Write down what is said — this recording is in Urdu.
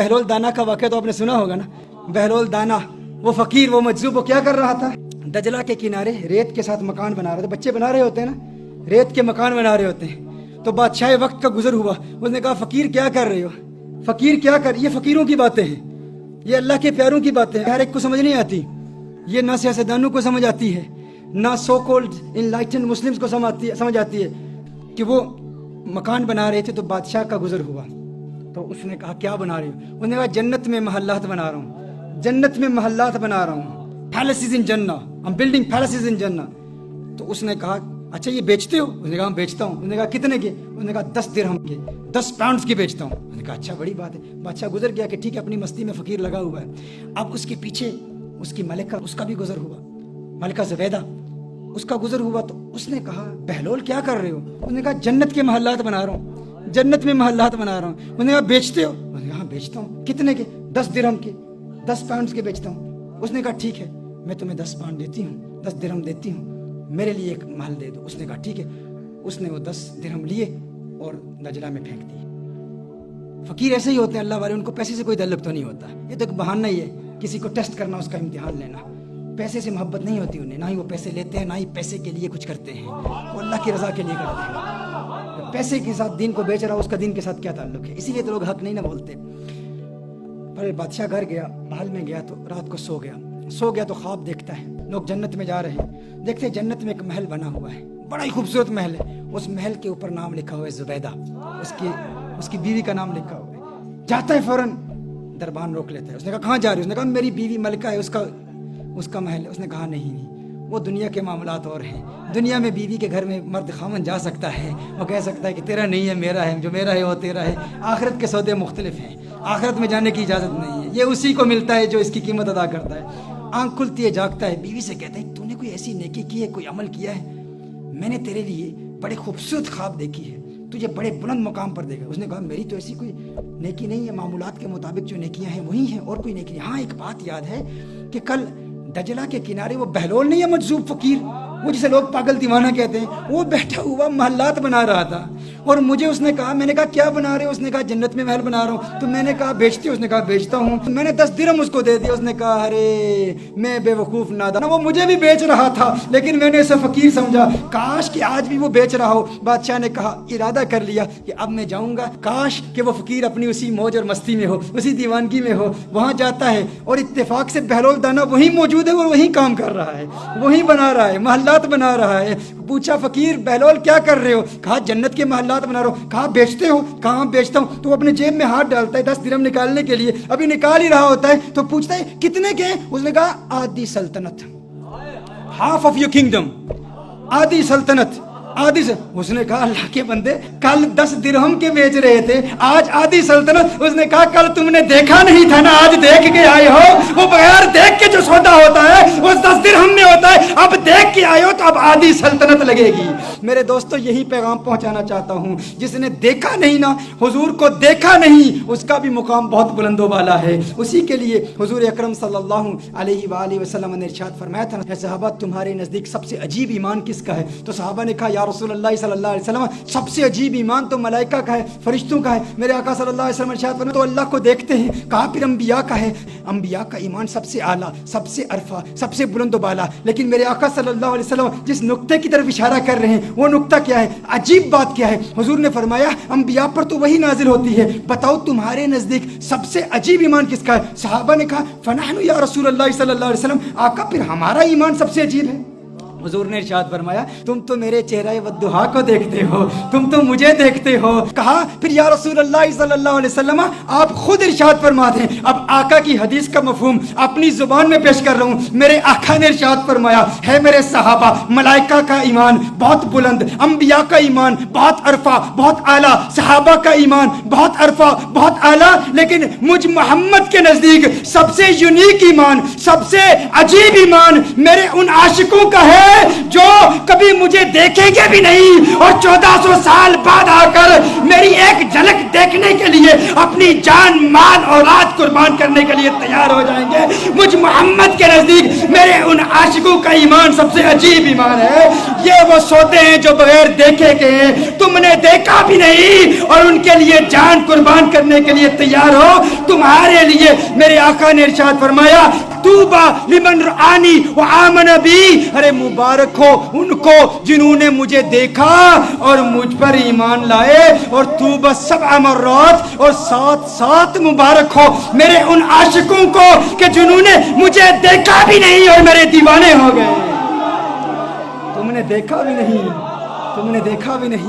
بہلول دانا کا واقعہ تو آپ نے سنا ہوگا نا. بہلول دانا وہ فقیر وہ مجذوب وہ کیا کر رہا تھا؟ دجلہ کے کنارے ریت کے ساتھ مکان بنا رہے تھے. بچے بنا رہے ہوتے ہیں نا, ریت کے مکان بنا رہے ہوتے ہیں. تو بادشاہ وقت کا گزر ہوا, اس نے کہا فقیر کیا کر رہے ہو, فقیر کیا کر. یہ فقیروں کی باتیں ہیں, یہ اللہ کے پیاروں کی باتیں ہیں, ہر ایک کو سمجھ نہیں آتی. یہ نہ سیاستدانوں کو سمجھ آتی ہے, نہ سو کولڈ انلائٹنڈ مسلمز کو سمجھ آتی ہے کہ وہ مکان بنا رہے تھے. تو بادشاہ کا گزر ہوا تو اس نے کہا کیا بنا رہے ہو؟ اس نے کہا جنت میں محلات بنا رہا ہوں, جنت میں محلات بنا رہا ہوں, پیلسز ان جنہ, I'm building palaces in جنہ. تو اس نے کہا اچھا یہ بیچتے ہو؟ اس نے کہا بیچتا ہوں. اس نے کہا کتنے کے؟ اس نے کہا 10 درہم کے, 10 پاؤنڈز کے بیچتا ہوں. اس نے کہا اچھا بڑی بات ہے. بادشاہ گزر گیا کہ ٹھیک ہے, اپنی مستی میں فقیر لگا ہوا ہے. اب اس کے پیچھے اس کی ملکہ, اس کا بھی گزر ہوا, ملکہ زبیدہ, اس کا گزر ہوا. تو اس نے کہا بہلول کیا کر رہے ہو؟ اس نے کہا جنت کے محلات بنا رہا ہوں, جنت میں محلات بنا رہا ہوں. اس نے کہا بیچتے ہو؟ اس نے کہا بیچتا ہوں. کتنے کے؟ 10 درہم کے, 10 پاؤنڈز کے بیچتا ہوں. اس نے کہا ٹھیک ہے میں تمہیں 10 پاؤنڈ دیتی ہوں, 10 درہم دیتی ہوں, میرے لیے ایک محل دے دو. اس نے کہا ٹھیک ہے. اس نے وہ 10 درہم لیے اور دجلہ میں پھینک دیے. فقیر ایسے ہی ہوتے ہیں اللہ والے, ان کو پیسے سے کوئی تعلق تو نہیں ہوتا. یہ تو ایک بہانہ ہی ہے, کسی کو ٹیسٹ کرنا, اس کا امتحان لینا. پیسے سے محبت نہیں ہوتی انہیں, نہ ہی وہ پیسے لیتے ہیں, نہ ہی پیسے کے لیے کچھ کرتے ہیں. وہ اللہ کی رضا کے لیے کرتے ہیں. پیسے کے ساتھ دین کو بیچ رہا, اس کا دین کے ساتھ کیا تعلق ہے؟ اسی لیے تو لوگ حق نہیں نہ بولتے. پر بادشاہ گھر گیا, محل میں گیا تو رات کو سو گیا تو خواب دیکھتا ہے. لوگ جنت میں جا رہے ہیں, دیکھتے ہیں جنت میں ایک محل بنا ہوا ہے, بڑا ہی خوبصورت محل ہے. اس محل کے اوپر نام لکھا ہوا ہے زبیدہ, اس کی بیوی کا نام لکھا ہوا ہے. جاتا ہے فوراً, دربان روک لیتا ہے. اس نے کہا کہاں جا رہی ہے؟ اس نے کہا میری بیوی ملکہ ہے, اس کا محل ہے. اس نے کہا نہیں, وہ دنیا کے معاملات اور ہیں. دنیا میں بیوی کے گھر میں مرد خامن جا سکتا ہے, وہ کہہ سکتا ہے کہ تیرا نہیں ہے میرا ہے, جو میرا ہے وہ تیرا ہے. آخرت کے سودے مختلف ہیں, آخرت میں جانے کی اجازت نہیں ہے. یہ اسی کو ملتا ہے جو اس کی قیمت ادا کرتا ہے. آنکھ کھلتی ہے, جاگتا ہے, بیوی سے کہتا ہے تو نے کوئی ایسی نیکی کی ہے, کوئی عمل کیا ہے؟ میں نے تیرے لیے بڑے خوبصورت خواب دیکھی ہے, تجھے بڑے بلند مقام پر دے گا. اس نے کہا میری تو ایسی کوئی نیکی نہیں ہے, معمولات کے مطابق جو نیکیاں ہیں وہی ہیں, اور کوئی نیکی نہیں. ہاں ایک بات یاد ہے کہ کل دجلہ کے کنارے وہ بہلول نہیں ہے مجذوب فقیر, وہ جسے لوگ پاگل دیوانہ کہتے ہیں, وہ بیٹھا ہوا محلات بنا رہا تھا. اور مجھے اس نے کہا, میں نے کہا کیا بنا رہے ہو؟ اس نے کہا جنت میں محل بنا رہا ہوں. تو میں نے کہا بیچتے ہو؟ اس نے کہا بیچتا ہوں. میں نے 10 درہم اس کو دے دیا. اس نے کہا ارے میں بے وقوف نادان, وہ مجھے بھی بیچ رہا تھا لیکن میں نے اسے فقیر سمجھا, کاش کہ آج بھی وہ بیچ رہا ہو. بادشاہ نے کہا, ارادہ کر لیا کہ اب میں جاؤں گا, کاش کہ وہ فقیر اپنی اسی موج اور مستی میں ہو, اسی دیوانگی میں ہو. وہاں جاتا ہے اور اتفاق سے بہلول دانا وہی موجود ہے, اور وہی کام کر رہا ہے, وہی بنا رہا ہے, محلات بنا رہا ہے. پوچھا فقیر بہلول کیا کر رہے ہو؟ کہا جنت کے محلات بنا رہا ہوں. کہا بیچتے ہو؟ کہاں بیچتا ہوں. تو وہ اپنے جیب میں ہاتھ ڈالتا ہے 10 درہم نکالنے کے لیے, ابھی نکال ہی رہا ہوتا ہے تو پوچھتا ہے کتنے کے ہیں؟ اس نے کہا آدھی سلطنت, ہاف آف یور کنگڈم, آدھی سلطنت, آدھی سے. اس نے کہا اللہ کے بندے کل 10 درہم کے بیچ رہے تھے, آج آدھی سلطنت. اس نے کہا کل تم نے دیکھا نہیں تھا نا, آج دیکھ کے آئے ہو. وہ بغیر دیکھ کے جو سودا ہوتا ہے وہ 10 درہم میں ہوتا ہے, اب دیکھ کے آئے ہو تو اب آدھی سلطنت لگے گی. میرے دوستو یہی پیغام پہنچانا چاہتا ہوں, جس نے دیکھا نہیں نا, حضور کو دیکھا نہیں, اس کا بھی مقام بہت بلند و بالا ہے. اسی کے لیے حضور اکرم صلی اللہ علیہ وآلہ وسلم نے ارشاد فرمایا تھا, صحابہ تمہارے نزدیک سب سے عجیب ایمان کس کا ہے؟ تو صحابہ نے کہا یا رسول اللہ صلی اللہ علیہ وسلم سب سے عجیب ایمان تو ملائکہ کا ہے, فرشتوں کا ہے. میرے آقا صلی اللہ علیہ وسلم ارشاد فرمایا تو اللہ کو دیکھتے ہیں. کہا پھر انبیاء کا ہے, انبیاء کا ایمان سب سے اعلیٰ, سب سے عرفہ, سب سے بلند و بالا. لیکن میرے آقا صلی اللہ علیہ وسلم جس نقطے کی طرف اشارہ کر رہے ہیں وہ نقطہ کیا ہے؟ عجیب بات کیا ہے؟ حضور نے فرمایا انبیاء پر تو وہی نازل ہوتی ہے, بتاؤ تمہارے نزدیک سب سے عجیب ایمان کس کا ہے؟ صحابہ نے کہا فنحن یا رسول اللہ صلی اللہ علیہ وسلم, آقا پھر ہمارا ایمان سب سے عجیب ہے. حضور نے ارشاد فرمایا تم تو میرے چہرہ والضحیٰ کو دیکھتے ہو, تم تو مجھے دیکھتے ہو. کہا پھر یا رسول اللہ صلی اللہ علیہ وسلم آپ خود ارشاد فرما دیں. اب آقا کی حدیث کا مفہوم اپنی زبان میں پیش کر رہا ہوں. میرے آقا نے ارشاد فرمایا ہے میرے صحابہ ملائکہ کا ایمان بہت بلند, انبیاء کا ایمان بہت عرفہ بہت اعلیٰ, صحابہ کا ایمان بہت عرفہ بہت اعلیٰ, لیکن مجھ محمد کے نزدیک سب سے یونیک ایمان, سب سے عجیب ایمان میرے ان عاشقوں کا ہے جو کبھی مجھے دیکھیں گے بھی نہیں اور 1400 سال بعد آ کر میری ایک جھلک دیکھنے کے لیے اپنی جان مال اولاد قربان کرنے کے لیے تیار ہو جائیں گے. مجھ محمد کے نزدیک میرے ان عاشقوں کا ایمان سب سے عجیب ایمان ہے. یہ وہ سوتے ہیں جو بغیر دیکھے کے ہیں, تم نے دیکھا بھی نہیں اور ان کے لیے جان قربان کرنے کے لیے تیار ہو. تمہارے لیے میرے آقا نے ارشاد فرمایا توبہ لمن رآنی وآمن بی, ارے مبارک ہو ان کو جنہوں نے مجھے دیکھا اور مجھ پر ایمان لائے. اور توبہ 7 مرات, اور 7 مبارک ہو میرے ان عاشقوں کو کہ جنہوں نے مجھے دیکھا بھی نہیں اور میرے دیوانے ہو گئے. تم نے دیکھا بھی نہیں, تم نے دیکھا بھی نہیں.